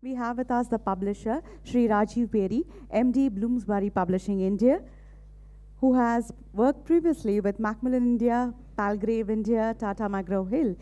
We have with us the publisher, Shri Rajiv Beri, MD, Bloomsbury Publishing India, who has worked previously with Macmillan India, Palgrave India, Tata McGraw-Hill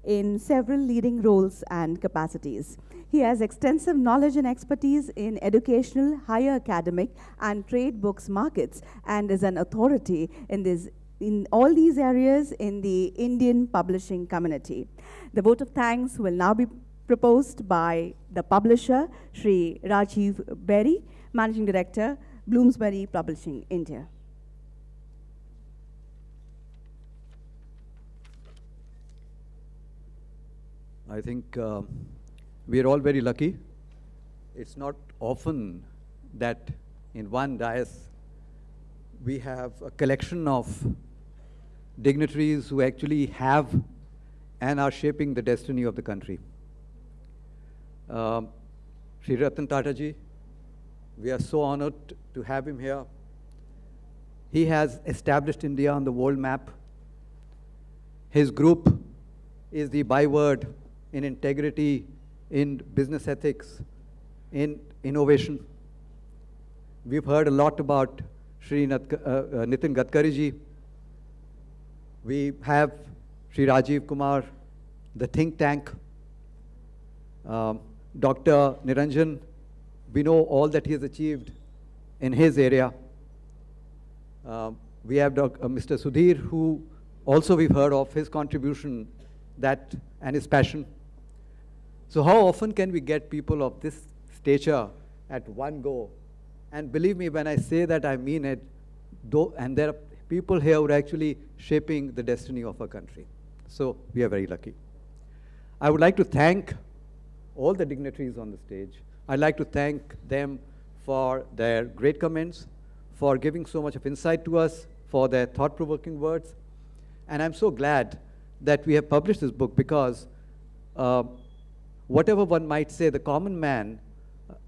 in several leading roles and capacities. He has extensive knowledge and expertise in educational, higher academic, and trade books markets, and is an authority in all these areas in the Indian publishing community. The vote of thanks will now be proposed by the publisher, Shri Rajiv Beri, Managing Director, Bloomsbury Publishing India. I think we are all very lucky. It's not often that in one dais we have a collection of dignitaries who actually have and are shaping the destiny of the country. Sri Ratan Tata ji, we are so honored to have him here. He has established India on the world map. His group is the byword in integrity, in business ethics, in innovation. We've heard a lot about Shri Nitin Gadkari ji. We have Shri Rajiv Kumar, the think tank. Dr. Niranjan, we know all that he has achieved in his area. We have Mr. Sudhir, who also we've heard of his contribution and his passion. So how often can we get people of this stature at one go? And believe me, when I say that, I mean it. And there are people here who are actually shaping the destiny of our country. So we are very lucky. I would like to thank all the dignitaries on the stage. I'd like to thank them for their great comments, for giving so much of insight to us, for their thought-provoking words. And I'm so glad that we have published this book because whatever one might say, the common man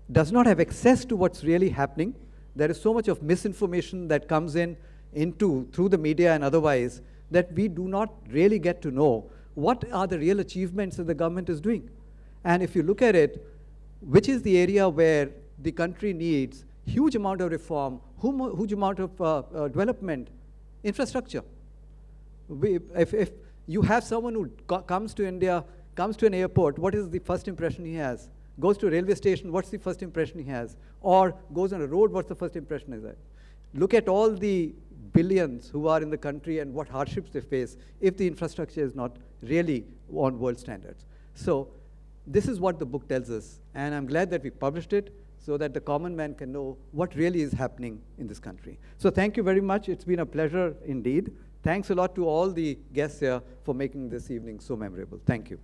does not have access to what's really happening. There is so much of misinformation that comes through the media and otherwise that we do not really get to know what are the real achievements that the government is doing. And if you look at it, which is the area where the country needs huge amount of reform, huge amount of development, infrastructure. If you have someone who comes to India, comes to an airport, what is the first impression he has? Goes to a railway station, what's the first impression he has? Or goes on a road, what's the first impression he has? Look at all the billions who are in the country and what hardships they face if the infrastructure is not really on world standards. So this is what the book tells us, and I'm glad that we published it so that the common man can know what really is happening in this country. So thank you very much. It's been a pleasure indeed. Thanks a lot to all the guests here for making this evening so memorable. Thank you.